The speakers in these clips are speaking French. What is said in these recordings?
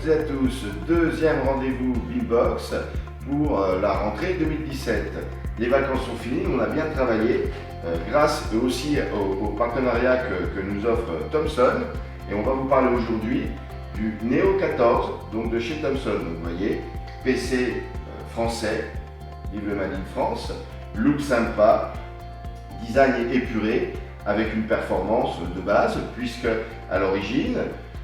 toutes et à tous, deuxième rendez-vous Beambox pour la rentrée 2017. Les vacances sont finies, on a bien travaillé grâce aussi au partenariat que nous offre Thomson. Et on va vous parler aujourd'hui du Neo 14, donc de chez Thomson. Donc, vous voyez, PC français, vive le Made in France, look sympa, design épuré, avec une performance de base, puisque à l'origine,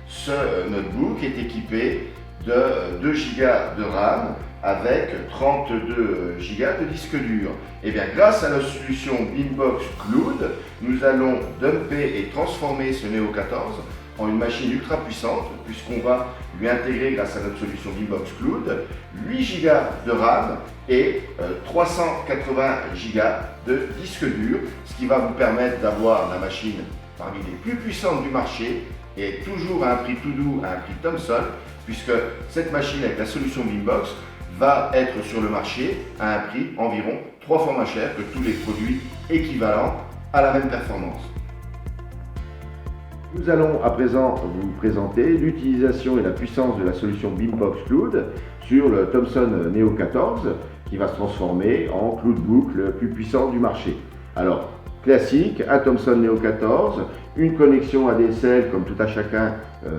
ce notebook est équipé de 2 Go de RAM avec 32 Go de disque dur. Et bien grâce à la solution Beambox Cloud, nous allons dumper et transformer ce Neo 14 en une machine ultra puissante, puisqu'on va lui intégrer, grâce à notre solution Beambox Cloud, 8 Go de RAM et 380 Go de disque dur, ce qui va vous permettre d'avoir la machine parmi les plus puissantes du marché et toujours à un prix tout doux, à un prix Thomson, puisque cette machine avec la solution Beambox va être sur le marché à un prix environ 3 fois moins cher que tous les produits équivalents à la même performance. Nous allons à présent vous présenter l'utilisation et la puissance de la solution Beambox Cloud sur le Thomson Neo 14 qui va se transformer en Cloudbook le plus puissant du marché. Alors, classique, un Thomson Neo 14, une connexion ADSL comme tout à chacun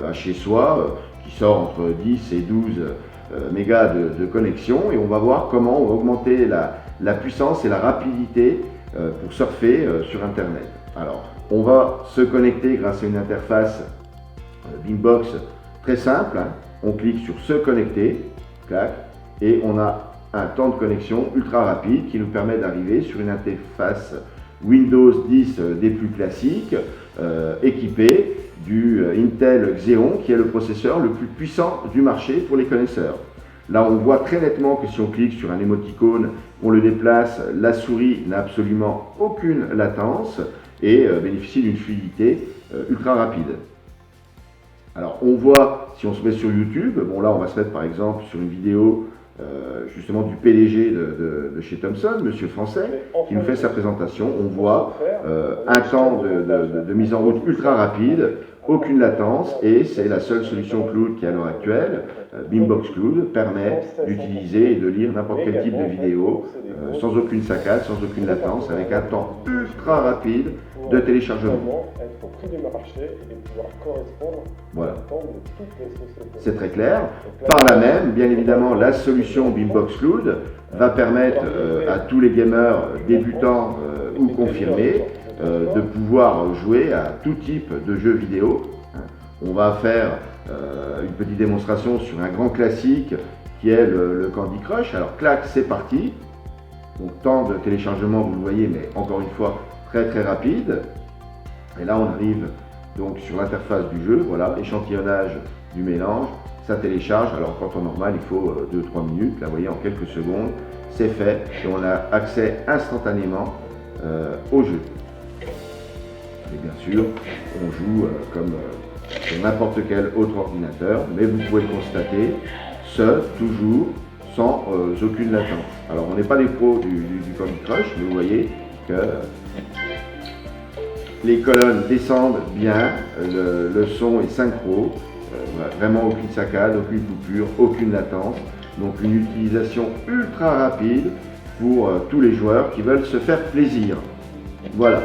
a chez soi, qui sort entre 10 et 12 mégas de connexion, et on va voir comment on va augmenter la puissance et la rapidité pour surfer sur Internet. Alors, on va se connecter grâce à une interface Beambox très simple. On clique sur se connecter, clac, et on a un temps de connexion ultra rapide qui nous permet d'arriver sur une interface Windows 10 des plus classiques, équipée du Intel Xeon, qui est le processeur le plus puissant du marché pour les connaisseurs. Là, on voit très nettement que si on clique sur un émoticône, on le déplace, la souris n'a absolument aucune latence et bénéficie d'une fluidité ultra rapide. Alors, on voit, si on se met sur YouTube, bon là, on va se mettre par exemple sur une vidéo justement du PDG de chez Thomson, monsieur français, qui nous fait sa présentation. On voit un temps de mise en route ultra rapide, aucune latence, et c'est la seule solution cloud qui à l'heure actuelle, Beambox Cloud, permet d'utiliser et de lire n'importe quel type de vidéo sans aucune saccade, sans aucune latence, avec un temps ultra rapide de téléchargement. Voilà. C'est très clair. Par là même, bien évidemment, la solution Beambox Cloud va permettre à tous les gamers débutants ou confirmés de pouvoir jouer à tout type de jeux vidéo. On va faire une petite démonstration sur un grand classique qui est le Candy Crush. Alors clac, c'est parti. Donc temps de téléchargement, vous le voyez, mais encore une fois, très très rapide. Et là, on arrive donc sur l'interface du jeu. Voilà, échantillonnage du mélange. Ça télécharge. Alors en temps normal, il faut 2-3 minutes. Là, vous voyez, en quelques secondes, c'est fait. Et on a accès instantanément au jeu. Et bien sûr, on joue comme sur n'importe quel autre ordinateur, mais vous pouvez le constater, toujours sans aucune latence. Alors, on n'est pas des pros du Candy Crush, mais vous voyez que les colonnes descendent bien, le son est synchro, vraiment aucune saccade, aucune coupure, aucune latence. Donc, une utilisation ultra rapide pour tous les joueurs qui veulent se faire plaisir. Voilà.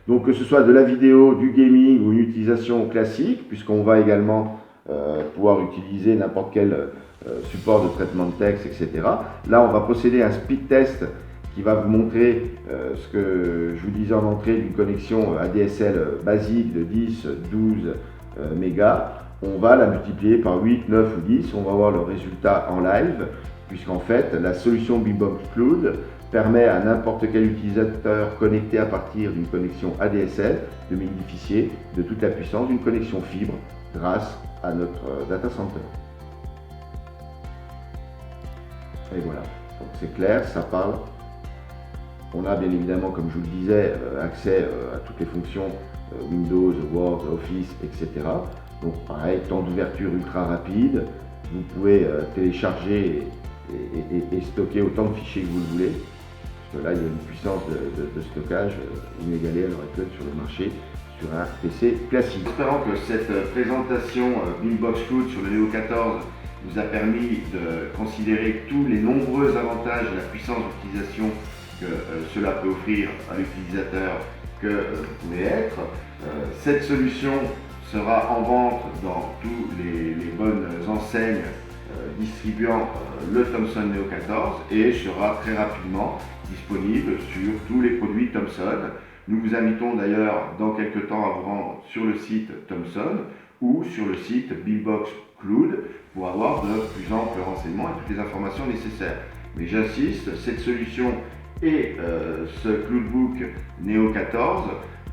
Donc que ce soit de la vidéo, du gaming ou une utilisation classique, puisqu'on va également pouvoir utiliser n'importe quel support de traitement de texte, etc. Là, on va procéder à un speed test qui va vous montrer ce que je vous disais en entrée d'une connexion ADSL basique de 10-12 mégas. On va la multiplier par 8, 9 ou 10, on va voir le résultat en live, puisqu'en fait, la solution Beambox Cloud permet à n'importe quel utilisateur connecté à partir d'une connexion ADSL de bénéficier de toute la puissance d'une connexion fibre grâce à notre data center. Et voilà, donc c'est clair, ça parle. On a bien évidemment, comme je vous le disais, accès à toutes les fonctions Windows, Word, Office, etc. Donc pareil, temps d'ouverture ultra rapide. Vous pouvez télécharger et stocker autant de fichiers que vous le voulez. Parce que là, il y a une puissance de stockage inégalée à l'heure actuelle sur le marché sur un PC classique. Espérant que cette présentation Beambox Cloud sur le Neo 14 vous a permis de considérer tous les nombreux avantages et la puissance d'utilisation que cela peut offrir à l'utilisateur que vous pouvez être. Cette solution sera en vente dans toutes les bonnes enseignes distribuant le Thomson Neo 14 et sera très rapidement disponible sur tous les produits Thomson. Nous vous invitons d'ailleurs dans quelques temps à vous rendre sur le site Thomson ou sur le site Beambox Cloud pour avoir de plus amples renseignements et toutes les informations nécessaires. Mais j'insiste, cette solution et ce Cloudbook Neo 14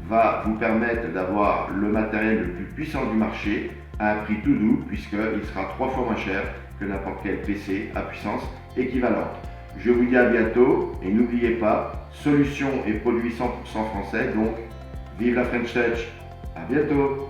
va vous permettre d'avoir le matériel le plus puissant du marché à un prix tout doux puisqu'il sera 3 fois moins cher que n'importe quel PC à puissance équivalente. Je vous dis à bientôt et n'oubliez pas, solutions et produits 100% français, donc vive la French Touch, à bientôt.